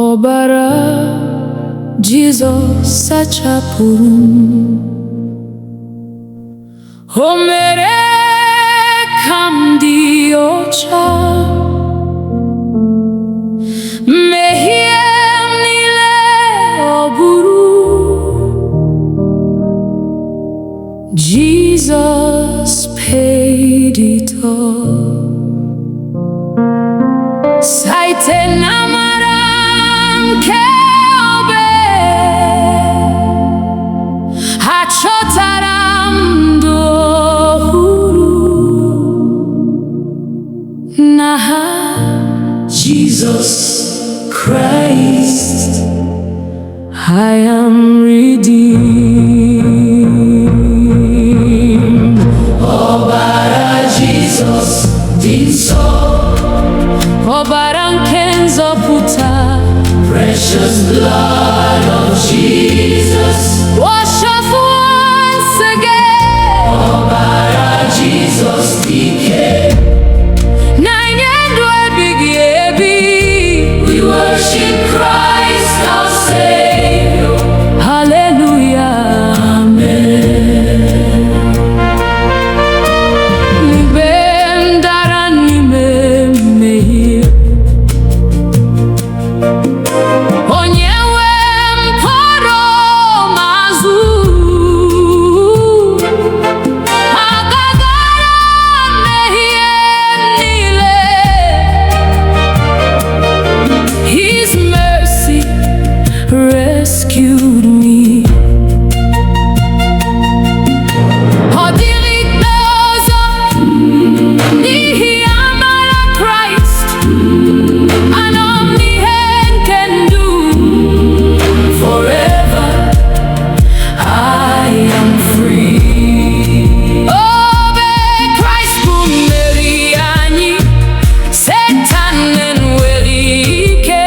Ọbara Jizọs sachapụrụ m, o mere ka m dị ọcha, mmehie m niile ọ bụrụ. Jesus paid it all. Site n'amara nke obe, achọtara m ndụ ọhụrụ n'aha Jesus Christ. I am redeemed. Ọbara Jesus dị nsọ, ọbara nke nzọpụta, precious blood of Jesus. wash us once again. Ọbara Jesus dị ike, na-enye ndụ ebighị ebi. we worship Christ our Savior. Hallelujah. Amen. Mgbe m dara n'ime mmehie, onye nwe m kpọrọ m azụ, agagara mmehie niile. His mercy rescued me. Ọ dịghị ikpe ọzọ n'ihi amara Kraịst. Anọ m n'ihe nke ndụ. Forever I am free. Obe Kraịst bụ mmeri anyị, Satan enweghị ike.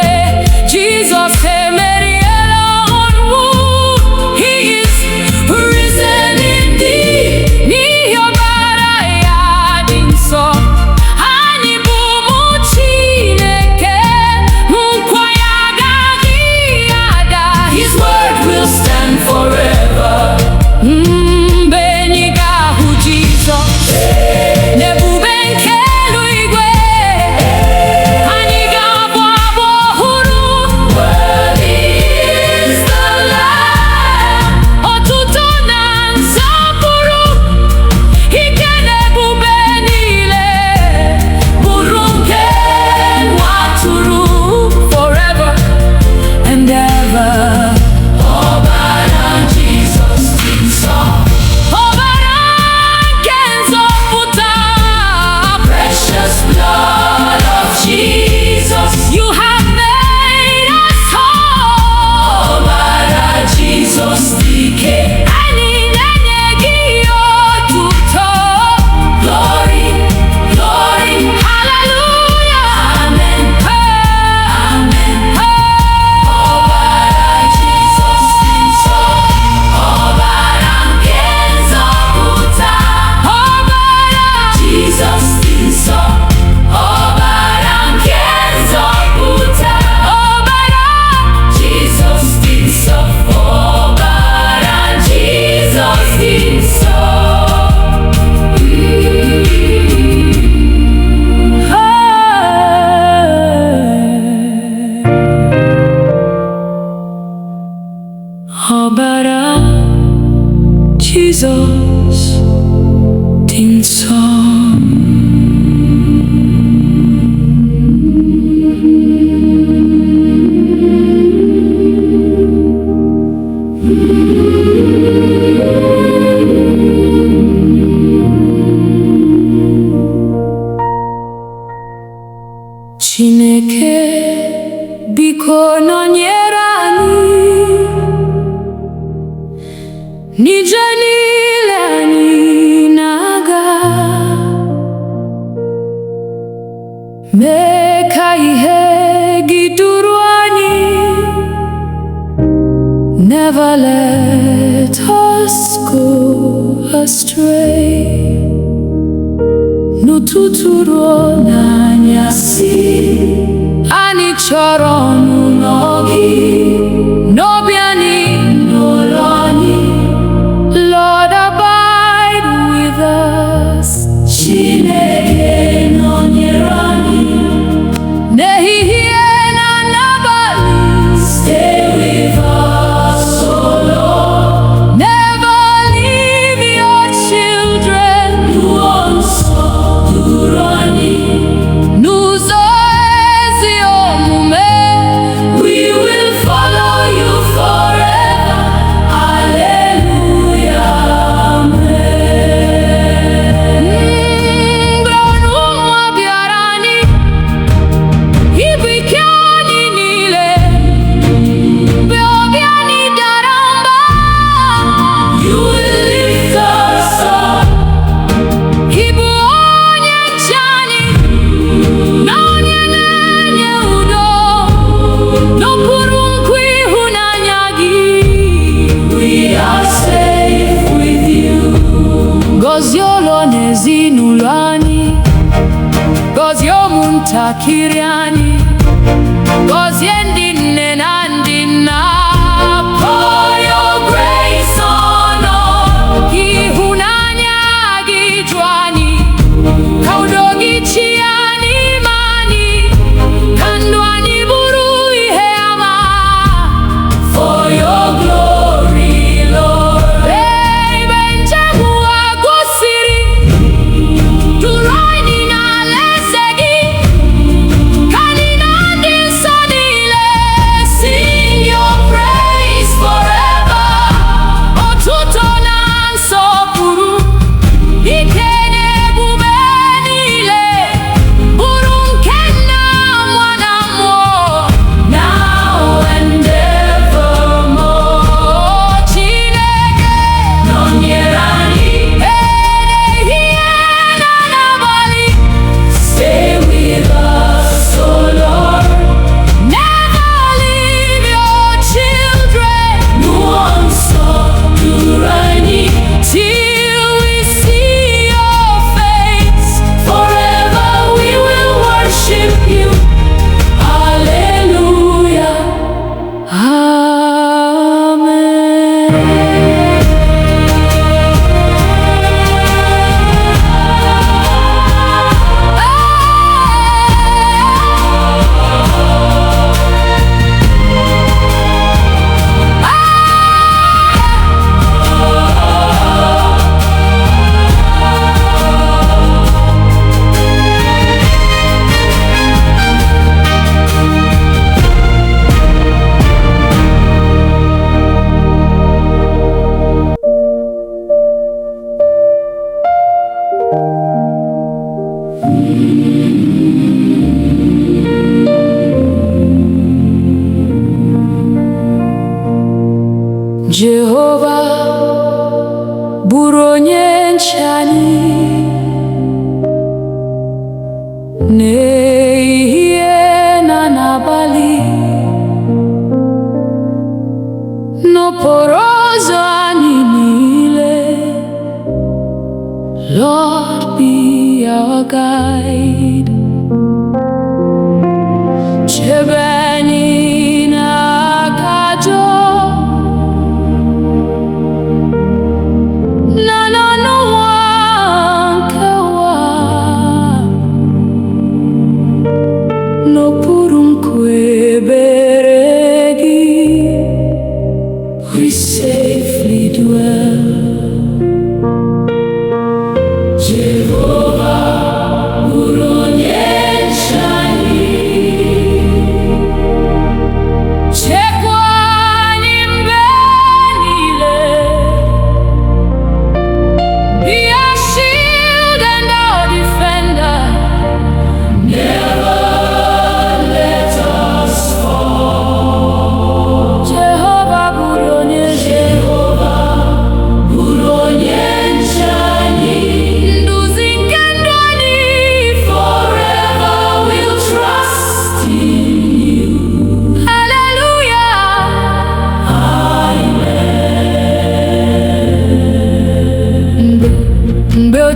Jizọs emeriela ọnwụ. He is risen indeed. N'ihi ọbara ya dị nsọ, anyị bụ ụmụ Chineke. Nkwa ya agaghị ada. His word will stand forever. Mgbe anyị ga-ahụ Jizọs n'ebube nke eluigwe, anyị ga-abụ abụ ọhụrụ. Worthy is the Lamb. Otuto na nsọpụrụ, ike na ebube niile bụrụ nke nwa atụrụ. Forever and ever. Ọbara Jesus dị nsọ, Ọbara nke nzọpụta, precious blood of Jesus. you have made us whole. Ọbara Jesus dị ike, Anyị na-enye gị otuto. glory, glory, Hallelujah. amen, amen. Ọbara Jesus dị nsọ, ọbara nke nzọpụta. Ọbara Jesus dị nsọ, ọbara nke nzọpụta. ọbara Jesus dị nsọ, ọbara Jesus dị nsọ. ọbara Jizọs dị nsọ. Chineke, biko nọnyere anyị n'ije niile anyị na-aga. Mee ka ihe gị duru anyị Never let us go astray. N'ụtụtụ ruo n'anyasị, anyị chọrọ ọnụnọ gị, n'obi anyị n'ụlọ anyị. Lord, abide with us. Chineke nọnyere anyị n'ehihie na n'abalị. Stay with us, oh Lord. Never leave your children. N'ụzọ nsọ duru anyị, n'ụzọ ezi omume. We will follow you forever. Hallelujah, amen. Mgbe ọnụma bịara anyị, ibu ike anyị niile, mgbe obi anyị dara mba, you will lift us up. Ibu onye nche anyị, na onye na-enye udo, n'okpuru nkwa ịhụnanya gị. We are safe with you. Gọzie ụlọ na ezinụlọ anyị, gọzie ụmụntakịrị anyị, gọzie ndị nne na ndị nna. Pour your grace on us. Ịhụnanya gị ju anyị, ka udo gị chịa n'ime anyị, ka ndụ anyị bụrụ ihe ama. For your glory, Lord. Ebe njem ụwa gwụsịrị, duru anyị n'alaeze gị, ka anyị na ndị nsọ niile sing your praise forever. Otuto na nsọpụrụ, ike na ebube niile, bụrụ nke Nna, Nwa na Mmụọ, now and evermore. Chineke nọnyere anyị ehihie na n'abalị. Stay with us, oh Lord. Never leave your children. N'ụzọ nsọ duru anyị, till we see your face. Forever we will worship you. Hallelujah, Jehova bụrụ onye nche anyị n'ehihie na n'abalị, n'okporo ụzọ anyị niile. Lord, be our guide. Chebe anyị n'aka ajọ na n'ọnụnwa nke ụwa, n'okpuru nkwa ebere gị. We safely dwell. Jehovah,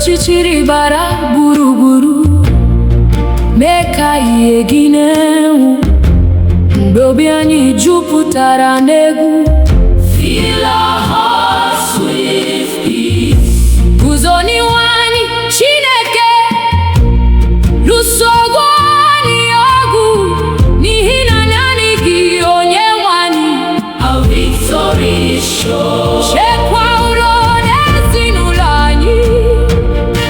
ọchịchịrị bara gburugburu, mee ka ihe gị na-enwu, mgbe obi anyị jupụtara n'egwu. Fill our hearts with peace. Guzo n'ihu anyị Chineke, lụso ọgụ anyị ọgụ, n'ihi na naanị gị Onyenwe anyị. Our victory is sure. Chekwa ụlọ na ezinụlọ anyị,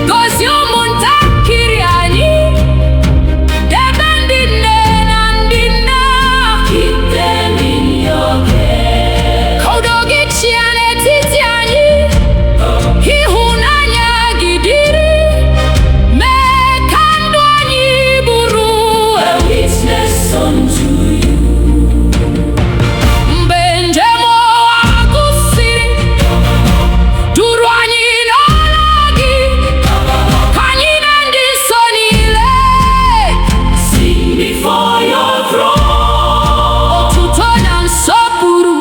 gozie ụmụntakịrị anyị, debe ndị nne na ndị nna. Keep them in your care. Ka udo gị chịa n'etiti anyị, ịhụnanya gị dịrị, mee ka ndụ anyị bụrụ A witness unto you. mgbe njem ụwa gwụsịrị, duru anyị n'ọla gị, ka anyị na ndị nsọ niile Sing before your throne. otuto na nsọpụrụ,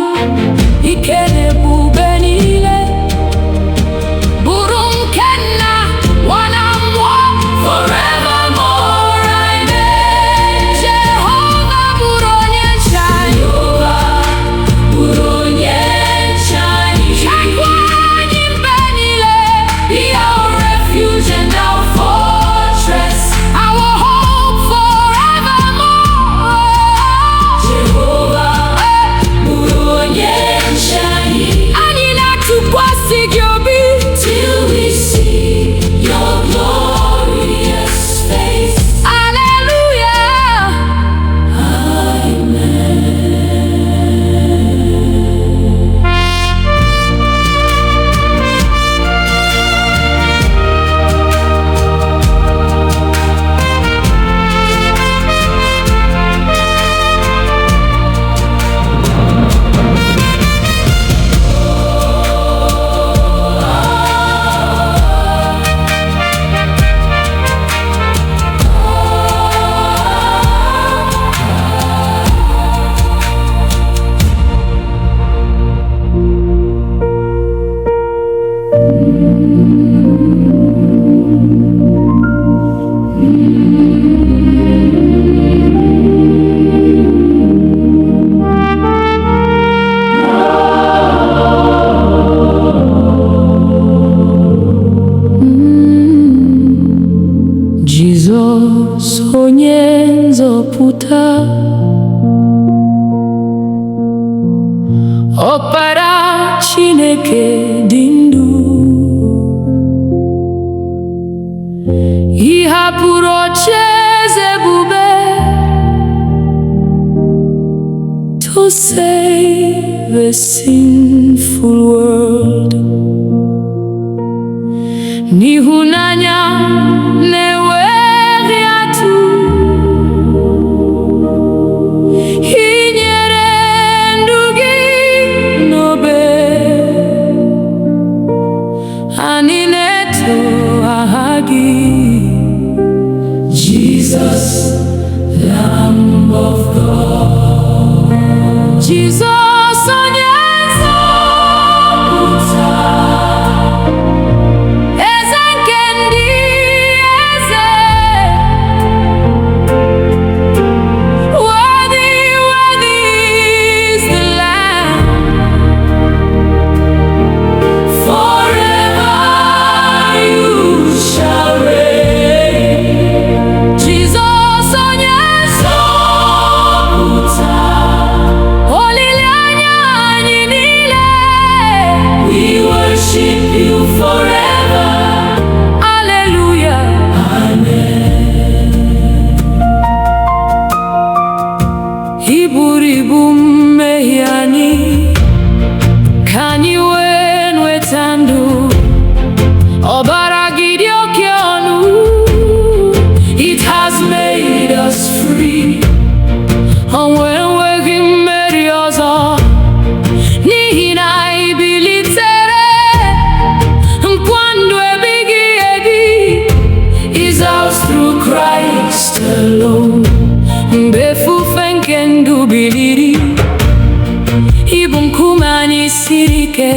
ike na ebube niile bụrụ nke Nna, Nwa na Mmụọ Forevermore, amen. Jehova bụrụ onye nche anyị. Jehovah, bụrụ onye nche anyị. Chekwa anyị mgbe niile, Be our refuge and our fortress. our hope forevermore. Jehovah, bụrụ onye nche anyị. Anyị na-atụkwasị gị obi, Till we see your glorious face. Hallelujah. Jizọs onye nzọpụta, Ọkpara Chineke dị ndụ, ị hapụrụ ocheeze ebube to save a sinful world. N'ịhụnanya na-enweghị atụ, ị nyere ndụ gị n'obe, anyị na-eto aha gị. Jesus, Lamb of God. Jizọs onye nzọpụta, Eze nke ndị eze, worthy, worthy is the Lamb. Forever you shall reign. Jizọs onye Zọpụta. olileanya anyị niile. We worship you forever. Hallelujah. Ị buru ibu mmehie anyị, ka anyị wee nweta ndụ. Ọbara gị dị oke ọnụ, it has made us free. Ọnwụ enweghị mmeri ọzọ, n'ihi na ị bilitere. Nkwa ndụ ebighị ebi is ours through Christ alone. Mgbe efufe nke ndụ biliri, ị bụ nkume anyị siri ike.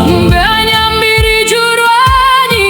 Mgbe anya mmiri juru anyị,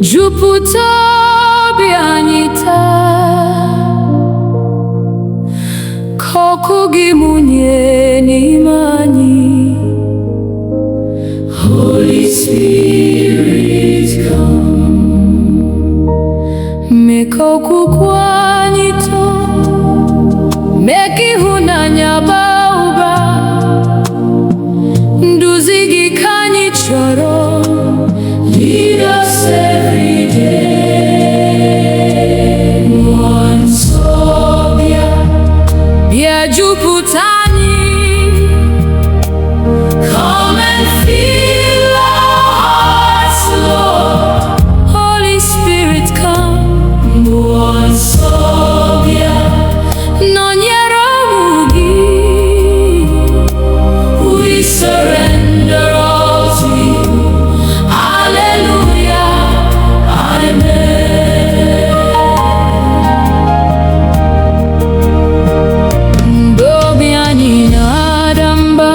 jupụta obi anyị taa, ka ọkụ gị mụnye n'ime anyị. Holy Spirit, come. Mee ka okwukwe anyị too, mee ka ịhụnanya baa ụba. Nduzi gị ka anyị chọrọ. Lead us every day. Mmụọ nsọ bịa, bịa jupụta anyị. Come and fill our hearts, Lord. Holy Spirit, come. Mmụọ nsọ bịa, nọnyere ụmụ gị. We surrender all to you. Hallelujah, amen. Mgbe obi anyị na-ada mba,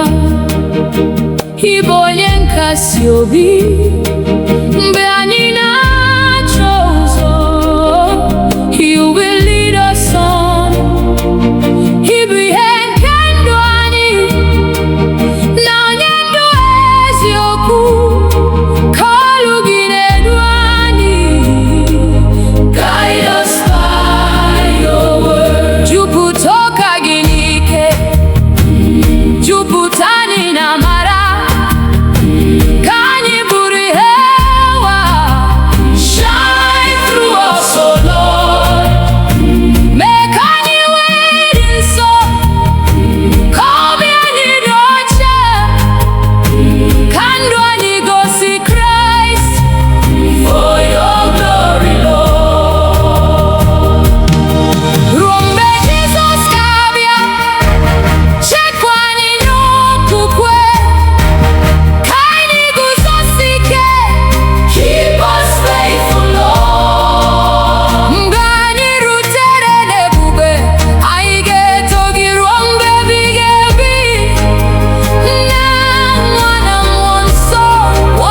ị bụ onye nkasi obi. Mgbe anyị na-achọ ụzọ, you will lead us on. Ị bụ ihe nke ndụ anyị, na onye ndụ eziokwu. Ka olu gị na-edu anyị. Guide us by your word. Jupụta ụka gị n'ike, jupụta anyị na amara. Ka anyị bụrụ ihe ụwa. Shine through us, O Lord. Mee ka anyị wee dị nsọ, ka obi anyị dị ọcha. Ka ndụ anyị gosi Kraịst. For your glory, Lord. Ruo mgbe Jizọs ga-abịa, chekwa anyị n'okwukwe. Ka anyị guzosi ike. Keep us faithful, Lord. Mgbe anyị rutere n'ebube, anyị ga-eto gị ruo mgbe ebighị ebi. Nna, Nwa na Mmụọ Nsọ,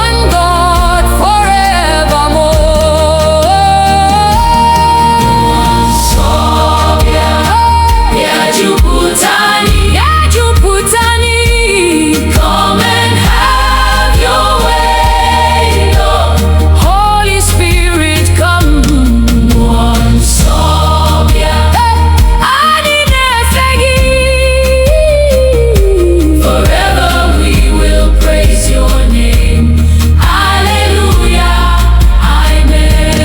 one God forevermore. Nsọ bịa, bịa jupụta anyị. Bịa jupụta anyị. Come and have your way, Lord. Holy Spirit, come. Mmụọ Nsọ bịa, anyị na-efe gị. Forever we will praise your name. Hallelujah, amen.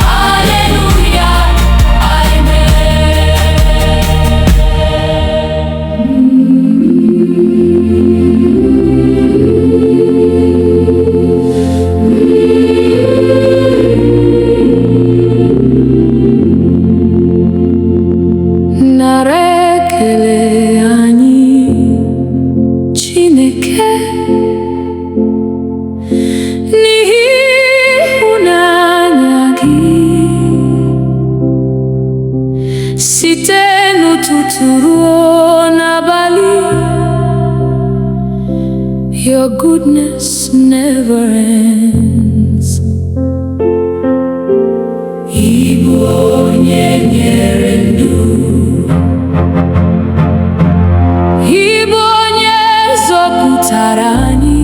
Hallelujah, amen. Nara ekele anyị, Chineke, n'ihi ịhụnanya gị. Site n'ụtụtụ ruo n'abalị, your goodness never ends. Ị bụ onye nyere ndụ, ị bụ onye zọpụtara anyị.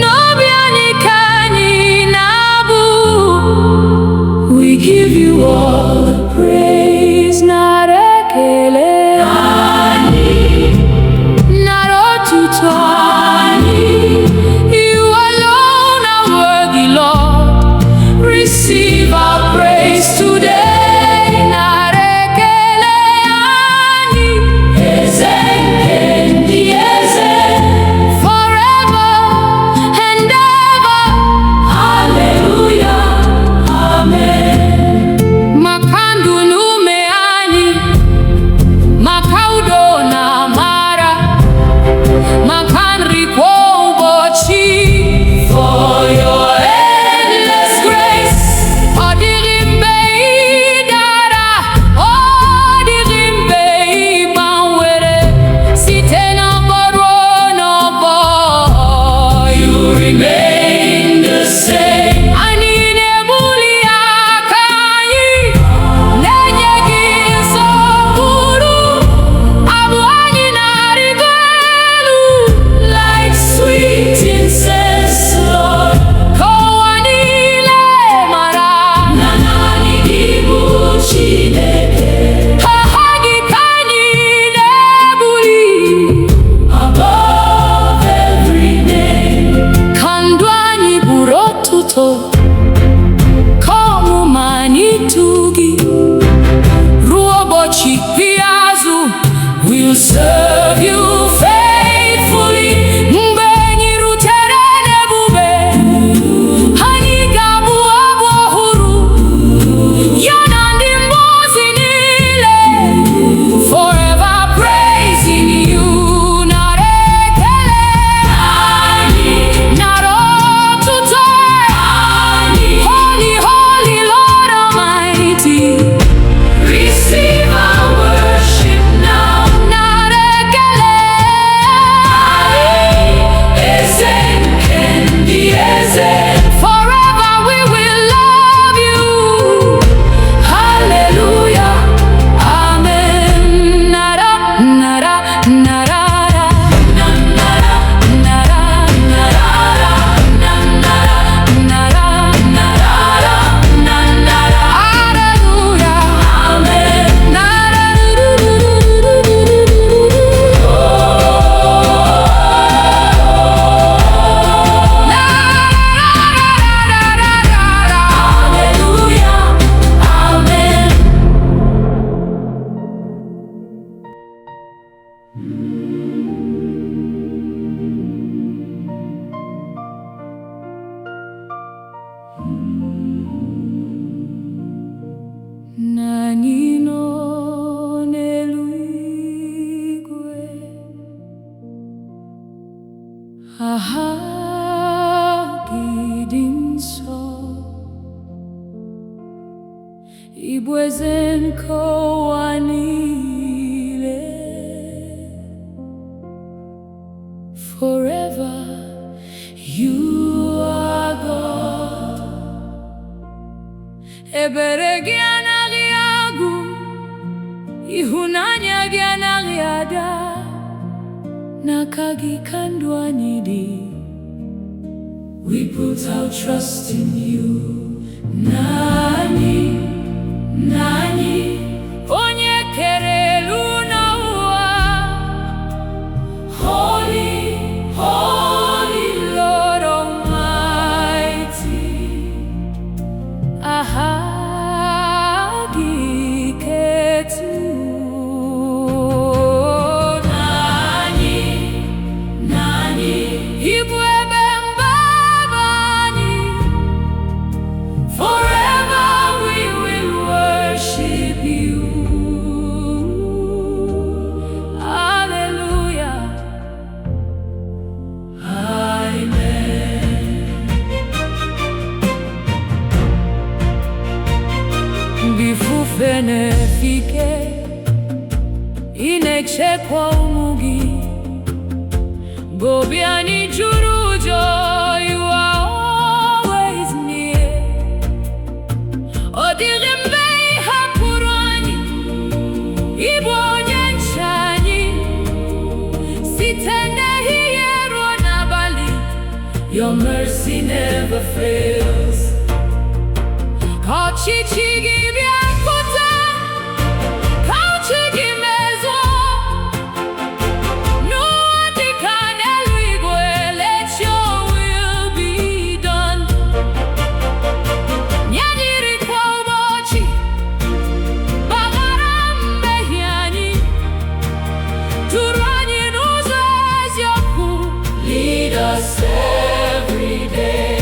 N'obi anyị ka anyị na-abụ. We give you all the praise. Nara ekele anyị, nara otuto anyị. You alone are worthy, Lord. Receive our praise today. Nara ekele anyị, eze nke ndị eze. Forever and ever. Hallelujah, amen. Igbo eze nke ụwa niile. Forever you are God. Ebere gị anaghị agwụ, ịhụnanya gị anaghị ada. N'aka gị ka ndụ anyị dị. We put our trust in you. Nani, Nani, onye kere elu na ụwa. Holy, Holy Lord Almighty. Aha gị ketu. Nani, Nani, Igbo ebe mbaba anyị. Forever we will worship you. Hallelujah. Amen. Bifufe nefike, inechekwa ụmụ gị. Gobi anyị juru ụjọ, you are always near. Ọ dịghị mgbe ị hapụrụ anyị, ịbụ onye nche anyị. Site n'ehihie ruo n'abalị, your mercy never fails. Ka ọchịchị gị bịa pụta, ka uche gị mezuo. N'ụwa dịka n'eluigwe, let your will be done. Nye anyị nri kwa ụbọchị, gbaghara mmehie anyị, duru anyị n'ụzọ eziokwu. Lead us every day.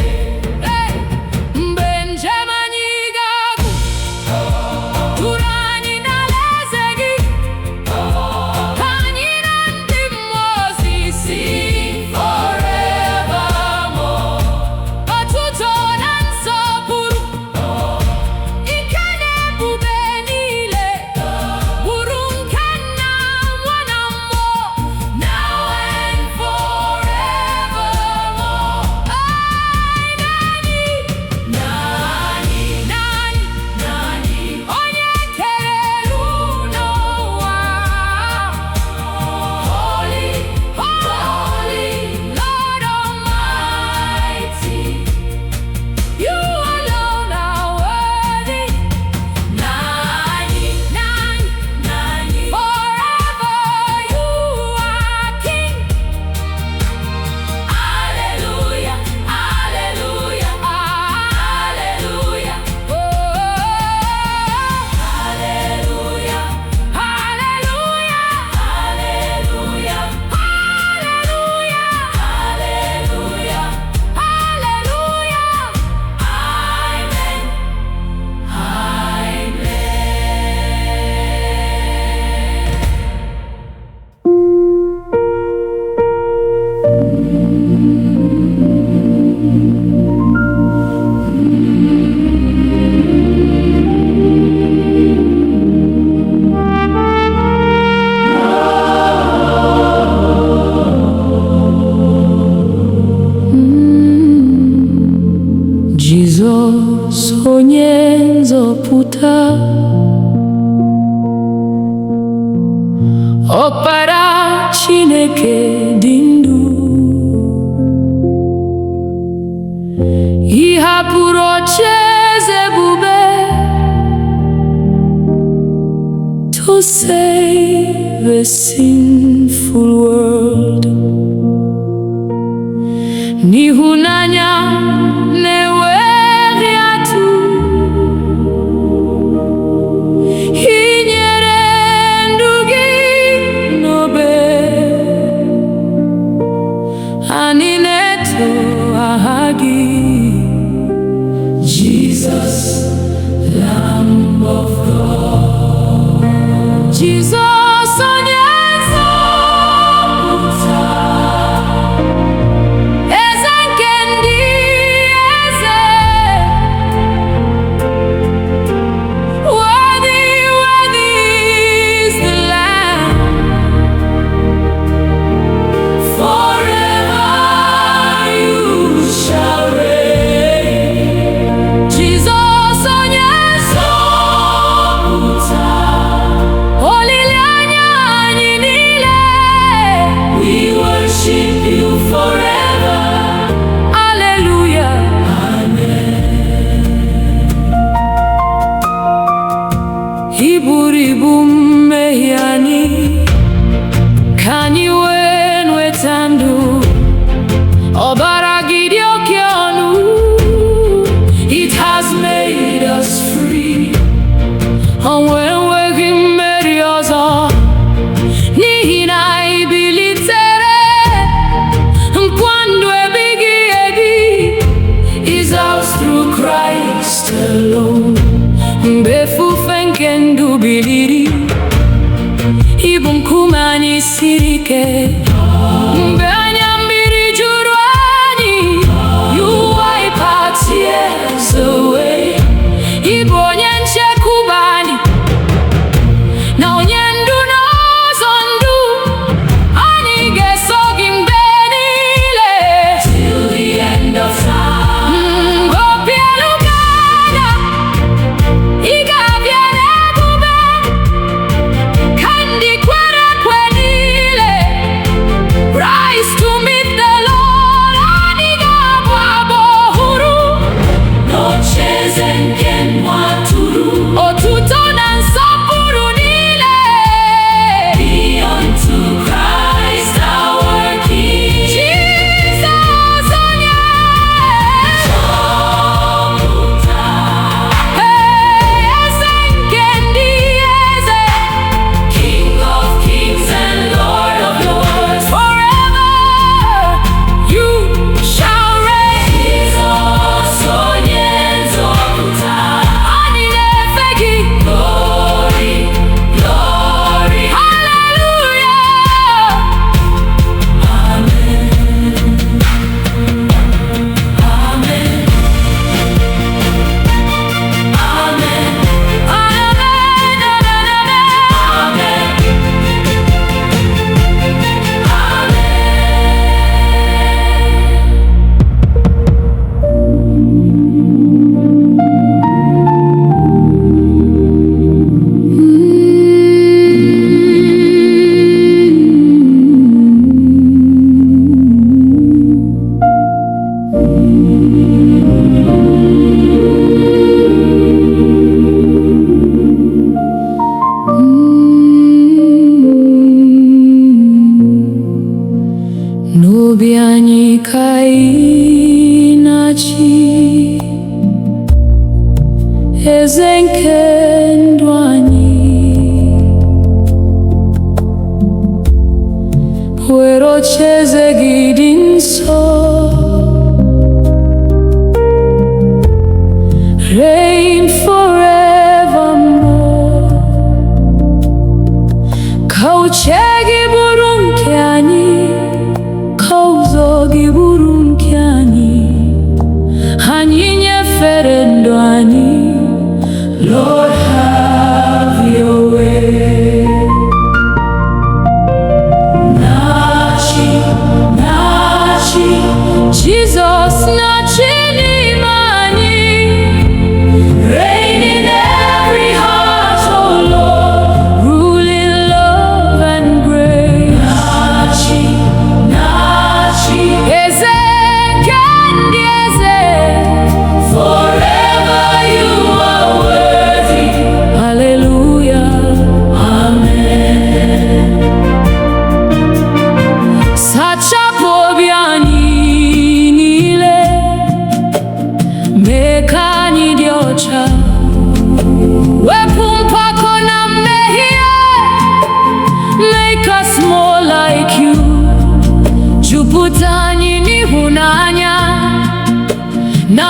Mgbe njem anyị ga-agwụ, duru anyị n'alaeze gị. Ka anyị na ndị mmụọ ozi sing forevermore. Otuto na nsọpụrụ, ike na ebube niile, bụrụ nke Nna, Nwa na Mmụọ, now and forevermore. Nani, Nani, Nani, Nani, onye kere elu n'ụwa. Holy, Holy Lord Almighty, you alone are worthy. Nani, Nani, Nani, forever you are King. Hallelujah, hallelujah, hallelujah. Oh, hallelujah, hallelujah, hallelujah, hallelujah, hallelujah, hallelujah. Amen, amen. Jizọs onye nzọpụta, Ọkpara Chineke dị ndụ. Ị hapụrụ ocheeze ebube to save a sinful world. N'ịhụnanya na-enweghị atụ, ị nyere ndụ gị n'obe. Anyị na-eto aha gị, Jesus, Lamb of God. Jesus onye nzọpụta, eze nke ndị eze. ibu mmehie anyị, ka anyị wee nweta ndụ. Ọbara gị dị oke ọnụ, it has made us free. Ọnwụ enweghị mmeri ọzọ, n'ihi na anyị bilitere. Nkwa ndụ ebighị ebi is ours through Christ alone. Mgbe efufe nke ndụ biliri, ịbụ nkume anyị siri ike. Mgbe anya mmiri juru anyị, you wipe our tears away. Ịbụ onye nchekwube anyị, na onye ndu n'ụzọ ndụ. Anyị ga-eso gị mgbe niile, till the end of time. Obi eluigwe ada, ị ga-abịa n'ebube, ka ndị kwere ekwe niile rise to meet the Lord. Anyị ga-abụ abụ ọhụrụ, n'ocheeze nke nwa atụrụ. Otuto na nsọpụrụ niile be unto Christ our King. Jesus onye nzọpụta, eze nke ndị eze, King of kings and Lord of lords. Forever you shall reign. Jesus onye nzọpụta, anyị na-efe gị. Glory, glory, hallelujah. Amen, amen, amen, n'obi anyị ka ị na-achị, eze nke ndụ anyị. Were ocheeze gị dị nsọ, reign forevermore. Ka uche gị bụrụ nke anyị, ka ụzọ gị bụrụ nke anyị. Anyị nyefere ndụ anyị, Lord have your way. Na-achị, na-achị, Jesus na-achị n'ime anyị. Reign in every heart, oh Lord, rule in love and grace. Na-achị, na-achị, eze nke ndị eze. Forever you are worthy. Hallelujah, amen. Sachapụ obi anyị niile, mee ka anyị dị ọcha. Wepụ mpako na mmehie, make us more like you. Jupụta anyị n'ịhụnanya na